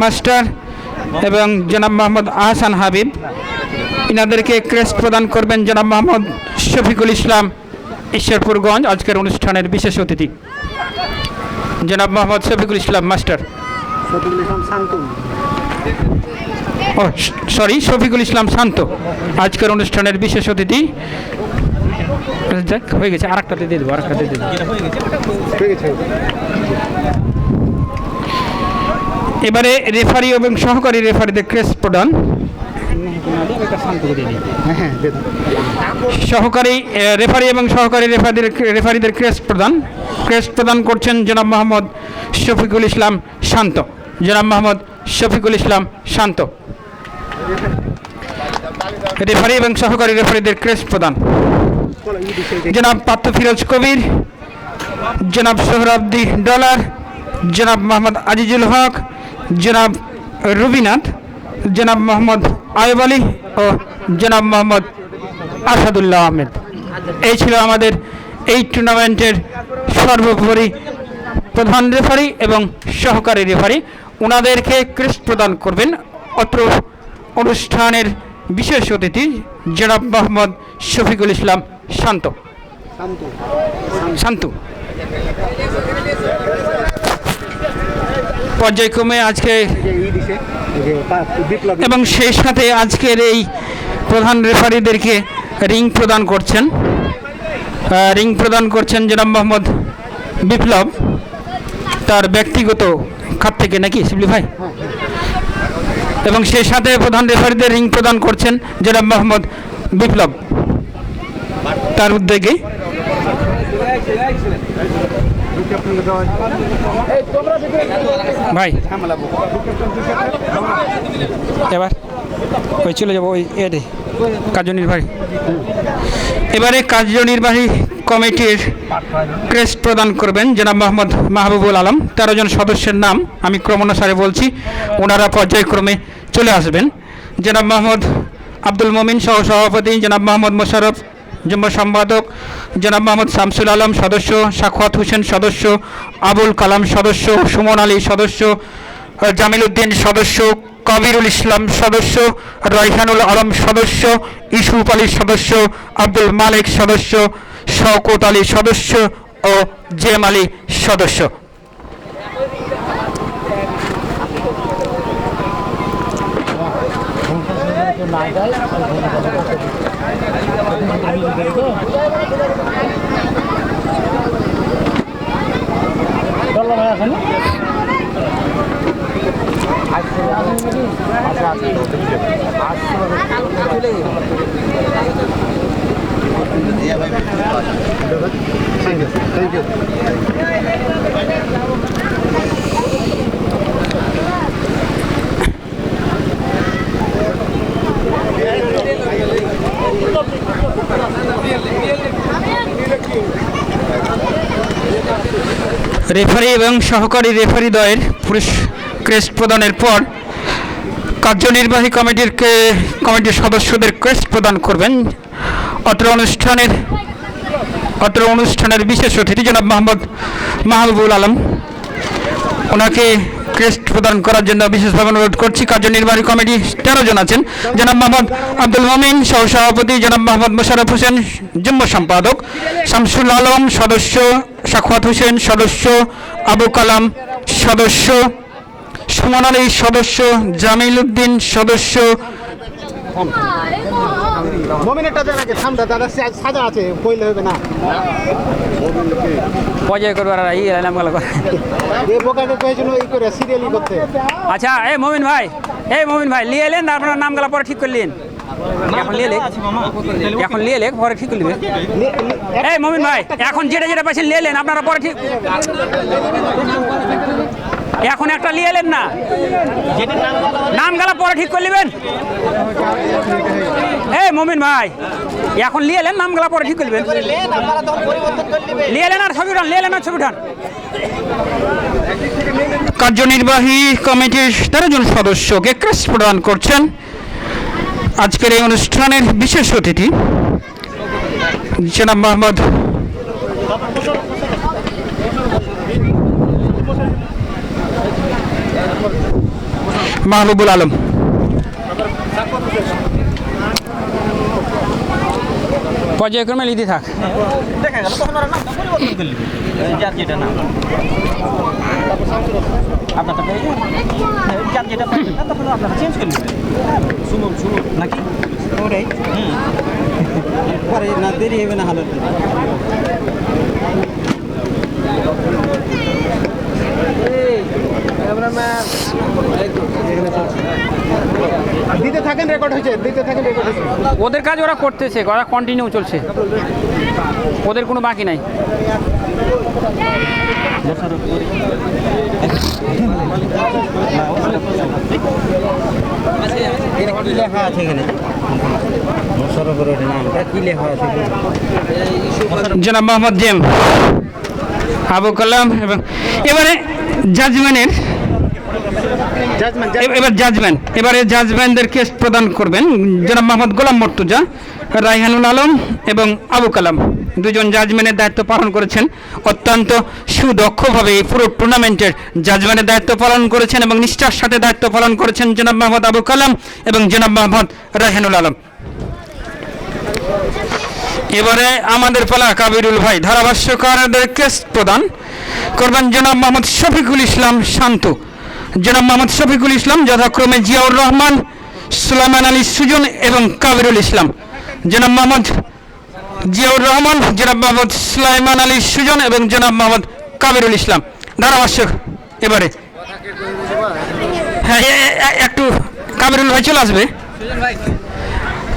Master এবং জনাব Mohammad Ahsan Habib. ইনাদেরকে crest প্রদান করবেন জনাব মোহাম্মদ শফিকুল ইসলাম ঈশ্বরপুরগঞ্জ। আজকের অনুষ্ঠানের বিশেষ অতিথি জনাব মোহাম্মদ শফিকুল ইসলাম মাস্টার। শফিকুল ইসলাম শান্ত আজকের অনুষ্ঠানের বিশেষ অতিথি। হয়ে গেছে, আরেকটাতে দিয়ে দেবো, আরেকটাতে দিয়ে দেবো। এবারে রেফারি এবং সহকারী রেফারিদের ক্রেস্ট প্রদান। সহকারী রেফারি এবং সহকারী রেফারিদের ক্রেস্ট প্রদান করছেন জনাব মোহাম্মদ শফিকুল ইসলাম শান্ত। জনাব মোহাম্মদ শফিকুল ইসলাম শান্ত। রেফারি এবং সহকারী রেফারিদের ক্রেস্ট প্রদান জনাব পাত্র ফিরোজ কবির, জনাব সোহরাবদি ডলার, জনাব মোহাম্মদ আজিজুল হক, জনাব রুবিনাথ, জনাব মোহাম্মদ আয়ুব আলী ও জনাব মোহাম্মদ আসাদুল্লাহ আহমেদ। এই ছিল আমাদের এই টুর্নামেন্টের সর্বোপরি প্রধান রেফারি এবং সহকারী রেফারি। ওনাদেরকে ক্রেস্ট প্রদান করবেন অত্র অনুষ্ঠানের বিশেষ অতিথি জনাব মোহাম্মদ শফিকুল ইসলাম শান্ত। পর্যায়ক্রমে আজকে এবং সেই সাথে আজকের এই প্রধান রেফারিদেরকে রিং প্রদান করছেন জনাব মোহাম্মদ বিপ্লব, তার ব্যক্তিগত খাত থেকে নাকি শিবলি ভাই। এবং সেই সাথে প্রধান রেফারিদের রিং প্রদান করছেন জনাব মোহাম্মদ বিপ্লব, তার উদ্যোগে। ভাই এবার ওই চলে যাবো ওই কার্যনির্বাহী। এবারে কার্যনির্বাহী কমিটির ক্রেস্ট প্রদান করবেন জনাব মোহাম্মদ মাহবুবুল আলম। 13 জন সদস্যের নাম আমি ক্রমানুসারে বলছি, ওনারা পর্যায়ক্রমে চলে আসবেন। জনাব মোহাম্মদ আব্দুল মমিন সহ সভাপতি, জনাব মোহাম্মদ মোশাররফ যুগ্ম সম্পাদক, জনাব মোহাম্মদ শামসুল আলম সদস্য, সাখাওয়াত হোসেন সদস্য, আবুল কালাম সদস্য, সুমন আলী সদস্য, জামিল উদ্দিন সদস্য, কবিরুল ইসলাম সদস্য, রাইহানুল আলম সদস্য, ইউসুফ আলী সদস্য, আব্দুল মালিক সদস্য, শওকত আলী সদস্য ও জেম আলী সদস্য। রেফারি এবং সহকারী রেফারি দ্বয়ের ক্রেস্ট প্রদানের পর কার্যনির্বাহী কমিটির সদস্যদের ক্রেস্ট প্রদান করবেন অত্র অনুষ্ঠানের বিশেষ অতিথি জনাব মোহাম্মদ মাহবুবুল আলম। ওনাকে ক্রেস্ট প্রদান করার জন্য বিশেষভাবে অনুরোধ করছি। কার্যনির্বাহী কমিটি 13 জন আছেন। জনাব মোহাম্মদ আব্দুল মমিন সহ সভাপতি, জনাব মোহাম্মদ মোশাররফ হোসেন যুগ্ম সম্পাদক, শামসুল আলম সদস্য, সাখাওয়াত হোসেন সদস্য, আবু কালাম সদস্য, সুমন আলী সদস্য, জামিল উদ্দিন সদস্য, আচ্ছা এই মমিন ভাই নিয়ে এলেন, আপনার নামগুলা পরে ঠিক করলেন। এখন নিয়ে এলে পরে ঠিক করলেন। এই মমিন ভাই এখন যেটা পাচ্ছেন নিয়ে এলেন, আপনারা পরে ঠিক। এখন একটা নিয়ে এলেন না, নামগুলা পরে ঠিক করে নেবেন। এই মমিন ভাই এখন নিয়ে এলেন, নামগুলা পরে ঠিক করবেন। নিয়ে এলেন আর ছবি উঠান। কার্যনির্বাহী কমিটির 13 জন সদস্যকে ক্রেস্ট প্রদান করছেন আজকের এই অনুষ্ঠানের বিশেষ অতিথি জনাব মোহাম্মদ মাহবুবুল আলম। পর্যায়ক্রমে লিখতে থাক। দেখা গেল তখন ওরা নামটা পরিবর্তন করে নেবে যার যেটা নাম আপনারটা পেয়ে যার যেটা পাবেন না তখন আপনারা চেঞ্জ করে নেবেন। সুমন সুমন নাকি ওটাই পরে না দেরি হবে না হালত দিতে থাকেন, রেকর্ড হয়েছে, দিতে থাকেন, রেকর্ড হয়েছে। ওদের কাজ ওরা করতেছে, ওরা কন্টিনিউ চলছে, ওদের কোনো বাকি নাই। কি লেখা আছে এখানে নামটা কি লেখা আছে জনাব মোহাম্মদ জেম, আবু কালাম এবং এবারে জাজমেন্টের এবারে জাজমেন্টদের কেস প্রদান করবেন জনাব মোহাম্মদ গোলাম মর্তুজা, রায়হানুল আলম এবং আবু কালাম। দুজন জাজমেন্টের দায়িত্ব পালন করেছেন, অত্যন্ত সুদক্ষভাবে এই পুরো টুর্নামেন্টের জাজমেন্টের দায়িত্ব পালন করেছেন এবং নিষ্ঠার সাথে দায়িত্ব পালন করেছেন জনাব মোহাম্মদ আবু কালাম এবং জনাব মোহাম্মদ রায়হানুল আলম। এবারে আমাদের পালা কাবিরুল ভাই, ধারাভাষ্যকারদের কেস প্রদান করবেন জনাব মোহাম্মদ শফিকুল ইসলাম শান্ত, জনাব মোহাম্মদ শফিকুল ইসলাম, যথাক্রমে জিয়াউর রহমান, সুলাইমান আলী সুজন এবং কাবিরুল ইসলাম। জনাব মোহাম্মদ জিয়াউর রহমান, জনাব মোহাম্মদ সুলাইমান আলী সুজন এবং জনাব মোহাম্মদ কাবিরুল ইসলাম। ধারাভাষ্য এবারে হ্যাঁ একটু কাবিরুল ভাই চলে আসবে,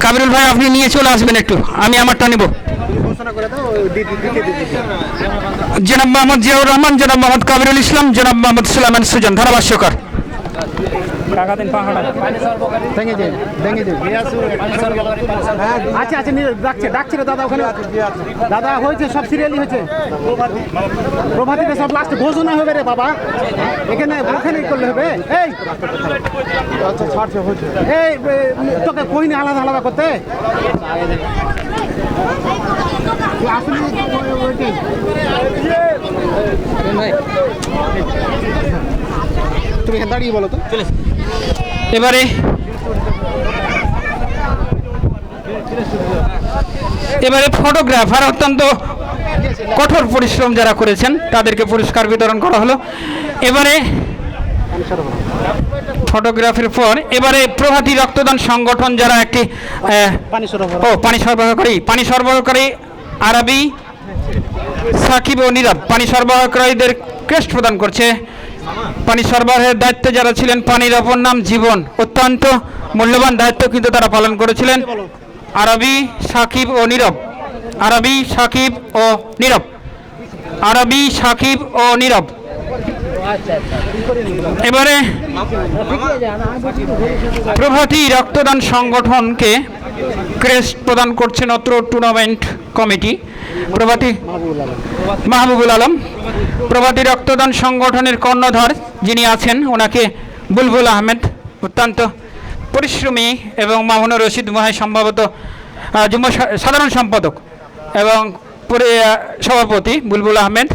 কাবিরুল ভাই আপনি নিয়ে চলে আসবেন একটু, আমি আমারটা নেব। জনাব মোহাম্মদ জিয়াউর রহমান, জনাব মোহাম্মদ কাবিরুল ইসলাম, জনাব মোহাম্মদ সুলাইমান সুজন। ধারাভাষ্যকার আচ্ছা আচ্ছা, ডাকছে রে দাদা, ওখানে দাদা হয়েছে, সব সিরিয়ালি হয়েছে। প্রভাতিতে সব লাস্টে ঘোষণা হবে রে বাবা, এখানে ওখানে করলে হবে। এই আচ্ছা ছাড়ছে, হয়েছে। এই তোকে কইনি আলাদা আলাদা করতে, আসলে তুমি এখানে দাঁড়িয়ে বলো তো। এবারে ফটোগ্রাফার অত্যন্ত কঠোর পরিশ্রম যারা করেছেন তাদেরকে পুরস্কার বিতরণ করা হলো। এবারে ফটোগ্রাফির পর এবারে প্রভাতী রক্তদান সংগঠন যারা একটি পানি সরবরাহকারী আরবি, সাকিব ও নীরব পানি সরবরাহকারীদের ক্রেস্ট প্রদান করছে। পানি সরবরাহের দায়িত্বে যারা ছিলেন, পানির অপর নাম জীবন, অত্যন্ত মূল্যবান দায়িত্ব কিন্তু তারা পালন করেছিলেন। আরবি, সাকিব ও নীরব, আরবি, সাকিব ও নীরব, আরবি, সাকিব ও নীরব। এবারে প্রভাতী রক্তদান সংগঠনকে ক্রেস্ট প্রদান করছেন অত্র টুর্নামেন্ট কমিটি, প্রভাতী মাহবুবুল আলম। প্রভাতী রক্তদান সংগঠনের কর্ণধার যিনি আছেন ওনাকে বুলবুল আহমেদ, অত্যন্ত পরিশ্রমী এবং মামুনুর রশিদ মহাই সম্ভবত যুগ্ম সাধারণ সম্পাদক এবং সভাপতি বুলবুল আহমেদ।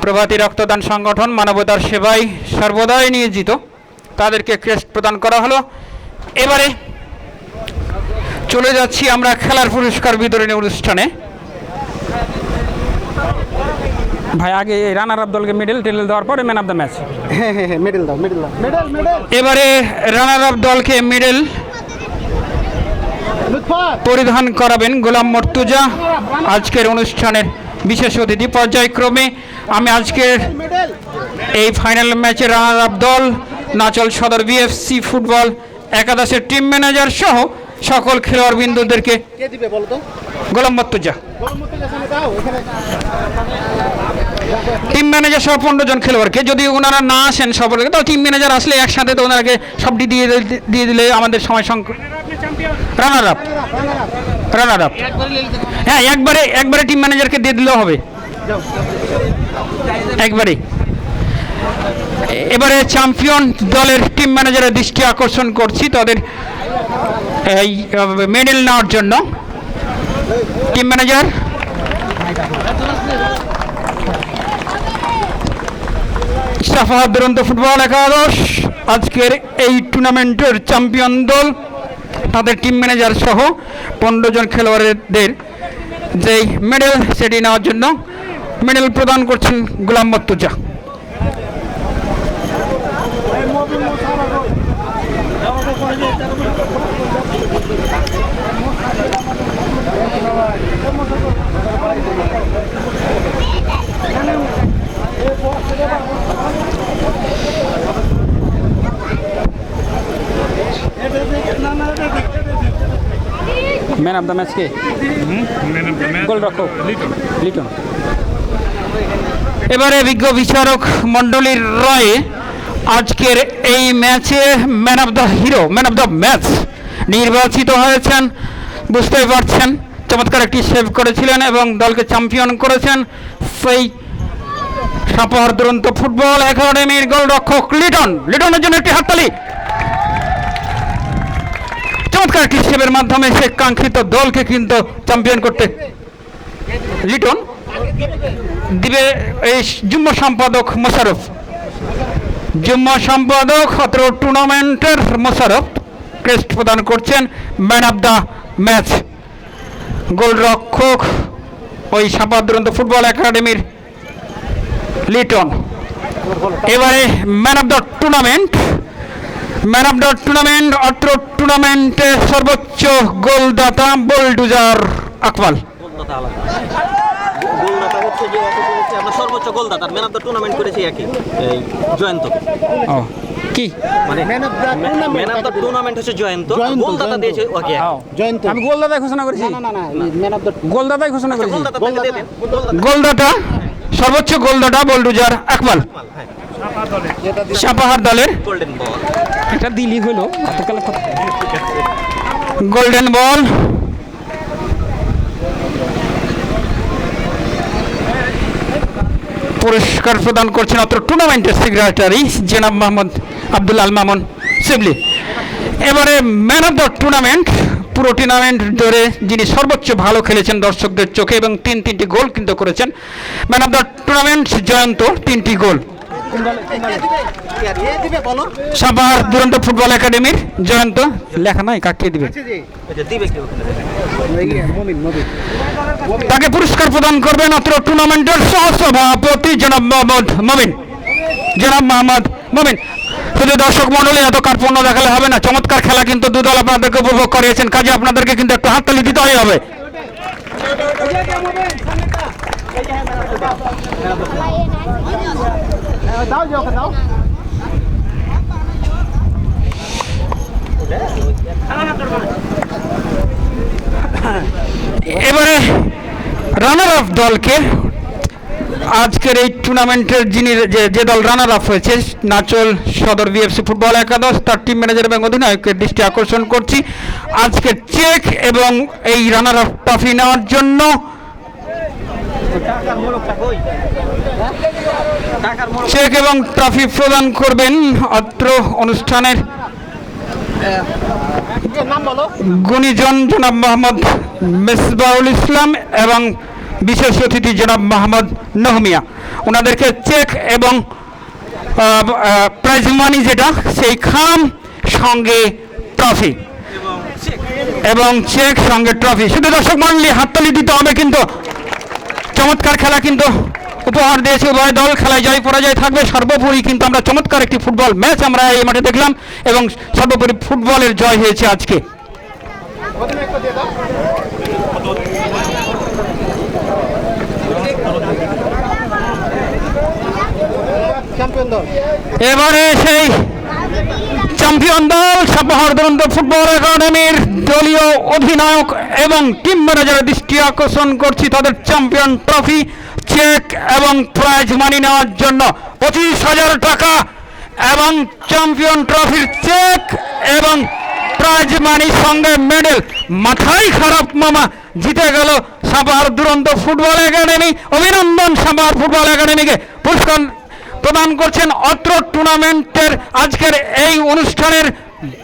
প্রভাতী রক্তদান সংগঠন মানবতার সেবায় সর্বদাই নিয়োজিত, তাদেরকে ক্রেস্ট প্রদান করা হলো। এবারে চলে যাচ্ছি আমরা খেলার পুরস্কার বিতরণী অনুষ্ঠানে। ভাই আগে রানার আপ দলকে মেডেল দেওয়ার পরে ম্যান অফ দ্য ম্যাচ। হ্যাঁ হ্যাঁ হ্যাঁ, মেডেল দাও, মেডেল দাও, মেডেল মেডেল। এবারে রানার আপ দলকে মেডেল পরিধান করাবেন গোলাম মর্তুজা, আজকের অনুষ্ঠানের বিশেষ অতিথি। পর্যায়ক্রমে আমি আজকের এই ফাইনাল ম্যাচে রানার আপ দল নাচল সদর বিএফসি ফুটবল একাদশের টিম ম্যানেজার সহ সকল খেলোয়াড় বিন্দুদেরকে গোলাম মর্তুজা, টিম ম্যানেজার সহ 15 জন খেলোয়াড়কে, যদি ওনারা না আসেন সকলকে, তো টিম ম্যানেজার আসলে একসাথে তো ওনাকে সবটি দিয়ে দিলে আমাদের সময় সংকট। রানার আপ, রানার আপ, হ্যাঁ একবারে টিম ম্যানেজারকে দিয়ে দিলেও হবে একবারে। এবারে চ্যাম্পিয়ন দলের টিম ম্যানেজারের দৃষ্টি আকর্ষণ করছি তাদের এই মেডেল নেওয়ার জন্য। টিম ম্যানেজার সাফাহাত দুরন্ত ফুটবল একাদশ আজকের এই টুর্নামেন্টের চ্যাম্পিয়ন দল, তাদের টিম ম্যানেজার সহ 15 জন খেলোয়াড়দের যেই মেডেল সেটি নেওয়ার জন্য মেডেল প্রদান করছেন Golam Mortuza. Man of the match কে? গোলরক্ষক লিটন। এবারে বিজ্ঞ বিচারক মণ্ডলীর রায়ে আজকের এই ম্যাচে man of the hero, man of the match নির্বাচিত হয়েছেন। বুঝতেই পারছেন চমৎকার একটি সেভ করেছিলেন এবং দলকে চ্যাম্পিয়ন করেছেন সেই সাপাহার দুরন্ত ফুটবল একাডেমির গোলরক্ষক লিটন। লিটনের জন্য একটি হাততালি। চমৎকার একটি সেভের মাধ্যমে সে কাঙ্ক্ষিত দলকে কিন্তু চ্যাম্পিয়ন করতে লিটন দিবে এই যুগ্ম সম্পাদক মোশারফ। যুগ্ম সম্পাদক অত্র টুর্নামেন্টের মোশারফ ক্রেস্ট প্রদান করছেন ম্যান অফ দ্য ম্যাচ গোলরক্ষক ওই সাপাহার দুরন্ত ফুটবল একাডেমির লিটন। এবারে man of the tournament, man of the tournament অত্র টুর্নামেন্টে সর্বোচ্চ গোলদাতা বুলডুজার আকমাল। গোলদাতা হচ্ছে যে আমরা সর্বোচ্চ গোলদাতা, ম্যান অফ দ্য টুর্নামেন্ট করেছি একই জয়ন্ত। ও কি মানে ম্যান অফ দ্য টুর্নামেন্ট হচ্ছে জয়ন্ত, গোলদাতা দিয়েছে ওকে জয়ন্ত। আমি গোলদাতাই ঘোষণা করেছি। না ম্যান অফ দ্য গোলদাতাই ঘোষণা করেছি। গোলদাতা দিয়ে দেন। গোলদাতা সর্বোচ্চ গোলদাতা বুলডুজার আকমাল সাপাহার দলের। গোল্ডেন বল এটা দিলি হলো গোল্ডেন বল। পুরস্কার প্রদান করছেন অত্র টুর্নামেন্টের সেক্রেটারি জনাব মোহাম্মদ আব্দুল আল মামুন শিবলি। এবারে ম্যান অফ দ্য টুর্নামেন্ট, পুরো টুর্নামেন্ট ধরে যিনি সর্বোচ্চ ভালো খেলেছেন দর্শকদের চোখে এবং তিনটি গোল কিন্তু করেছেন, man of the tournament Jayanta 3টি গোল। সাপাহার দুরন্ত ফুটবল একাডেমির জয়ন্ত। লেখা নাই, কাটিয়ে দিবে। তাকে পুরস্কার প্রদান করবেন অত্র টুর্নামেন্টের সহসভাপতি জনাব মোহাম্মদ মমিন। জনাব মোহাম্মদ মমিন। শুধু দর্শক মণ্ডলী এত কার্পণ্য দেখালে হবে না, চমৎকার খেলা কিন্তু দুদল আপনাদেরকে উপভোগ করিয়েছেন, কাজে আপনাদেরকে কিন্তু একটু হাততালি দিতেই হবে। এবারে রানার আপ দলকে আজকের এই টুর্নামেন্টের যিনি যে দল রানার আপ হয়েছে নাচল সদর বিএফসি ফুটবল একাদশ, তার টিম ম্যানেজার এবং অধিনায়কের দৃষ্টি আকর্ষণ করছি আজকে চেক এবং এই রানার আপ ট্রফি নেওয়ার জন্য চেক এবং ট্রফি প্রদান করবেন অত্র অনুষ্ঠানের গুণীজন জনাব মোহাম্মদ মেসবাউল ইসলাম এবং বিশেষ অতিথি জনাব মোহাম্মদ নহমিয়া। ওনাদেরকে চেক এবং প্রাইজ মানি যেটা সেই খাম সঙ্গে ট্রফি এবং চেক সঙ্গে ট্রফি। শুধু দর্শক মণ্ডলী হাততালি দিতে হবে, কিন্তু চমৎকার খেলা কিন্তু উপহার দিয়েছে উভয় দল। খেলায় জয় পরাজয় থাকবে, সর্বোপরি কিন্তু আমরা চমৎকার একটি ফুটবল ম্যাচ আমরা এই মাঠে দেখলাম এবং সর্বোপরি ফুটবলের জয় হয়েছে আজকে। এবারে সেই চ্যাম্পিয়ন দল সাপাহার দুরন্ত ফুটবল একাডেমির দলীয় অধিনায়ক এবং টিম ম্যানেজারের দৃষ্টি আকর্ষণ করছি তাদের চ্যাম্পিয়ন ট্রফি, চেক এবং প্রাইজ মানি নেওয়ার জন্য 25,000 টাকা এবং চ্যাম্পিয়ন ট্রফির চেক এবং প্রাইজ মানি সঙ্গে মেডেল। মাথাই খারাপ মামা, জিতে গেল সাপাহার দুরন্ত ফুটবল একাডেমি। অভিনন্দন সাপাহার ফুটবল একাডেমিকে। পুরস্কার প্রদান করছেন অত্র টুর্নামেন্টের আজকের এই অনুষ্ঠানের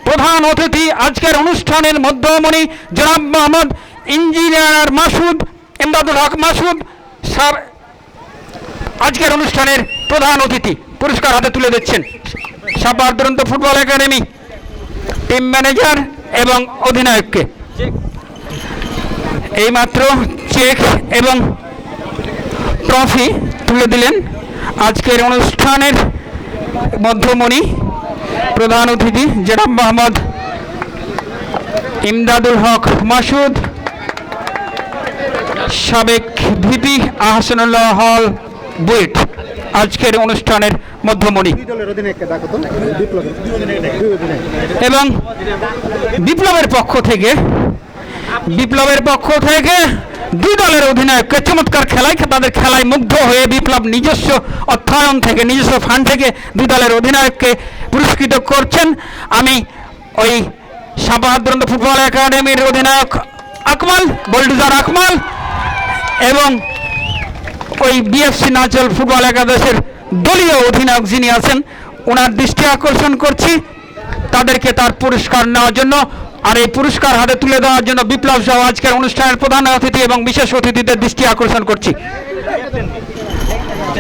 প্রধান অতিথি, আজকের অনুষ্ঠানের মধ্যমণি জনাব মোহাম্মদ ইঞ্জিনিয়ার মাসুদ ইমদাদুল হক মাসুদ স্যার আজকের অনুষ্ঠানের প্রধান অতিথি। পুরস্কার হাতে তুলে দিচ্ছেন সাপাহার দুরন্ত ফুটবল একাডেমি টিম ম্যানেজার এবং অধিনায়ককে। এইমাত্র চেক এবং ট্রফি তুলে দিলেন আজকের অনুষ্ঠানের মধ্যমণি প্রধান অতিথি জনাব মোহাম্মদ ইমদাদুল হক মাসুদ, সাবেক ভিপি আহসানুল্লাহ হল বুয়েট আজকের অনুষ্ঠানের মধ্যমণি। এবং বিপ্লবের পক্ষ থেকে দুই দলের অধিনায়ককে চমৎকার খেলায় তাদের খেলায় মুগ্ধ হয়ে বিপ্লব নিজস্ব অর্থায়ন থেকে নিজস্ব ফান্ড থেকে দুই দলের অধিনায়ককে পুরস্কৃত করছেন। আমি ওই সাপাহার দুরন্ত ফুটবল একাডেমির অধিনায়ক আকমাল বোল্ডুজার আকমাল এবং ওই বিএফসি নাচল ফুটবল একাদশের দলীয় অধিনায়ক যিনি আছেন ওনার দৃষ্টি আকর্ষণ করছি তাদেরকে তার পুরস্কার নেওয়ার জন্য। আর এই পুরস্কার হাতে তুলে দেওয়ার জন্য বিপ্লব সহ আজকের অনুষ্ঠানের প্রধান অতিথি এবং বিশেষ অতিথিদের দৃষ্টি আকর্ষণ করছি।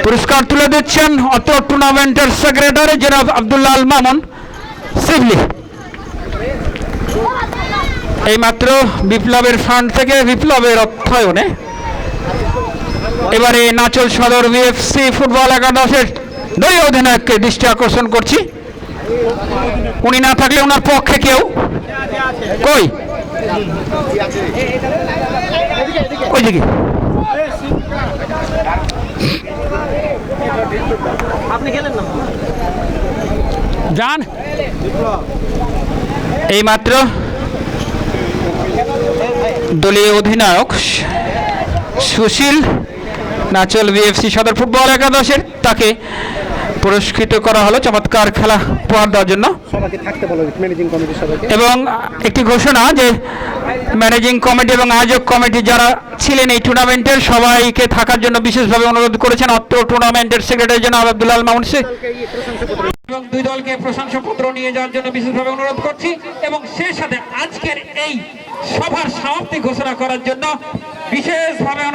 পুরস্কার তুলে দিচ্ছেন অত্র টুর্নামেন্টের সেক্রেটারি জনাব আব্দুল্লাহ আল মামুন সিভলি। এইমাত্র বিপ্লবের ফান্ড থেকে বিপ্লবের অর্থায়নে এবারে নাচল সদর বিএফসি ফুটবল একাদশের দলীয় অধিনায়ককে দৃষ্টি আকর্ষণ করছি। উনি না থাকলে ওনার পক্ষে কেউ কই ওইদিকে আপনি গেলেন না যান। এইমাত্র দলীয় অধিনায়ক সুশীল নাচল বিএফসি সদর ফুটবল একাদশের তাকে পুরস্কৃত করা হলো চমৎকার খেলা উপহার দেওয়ার জন্য। এবং একটি ঘোষণা যে ম্যানেজিং কমিটি এবং আয়োজক কমিটি যারা ছিলেন এই টুর্নামেন্টের সবাইকে থাকার জন্য বিশেষভাবে অনুরোধ করেছেন অত্র টুর্নামেন্টের সেক্রেটারি জনাব আব্দুল্লাহ আল মামুন এবং দুই দলকে প্রশংসাপত্র নিয়ে যাওয়ার জন্য বিশেষভাবে অনুরোধ করছি। এবং সেই সাথে আজকের এই সভার সমাপ্তি ঘোষণা করার জন্য বিশেষভাবে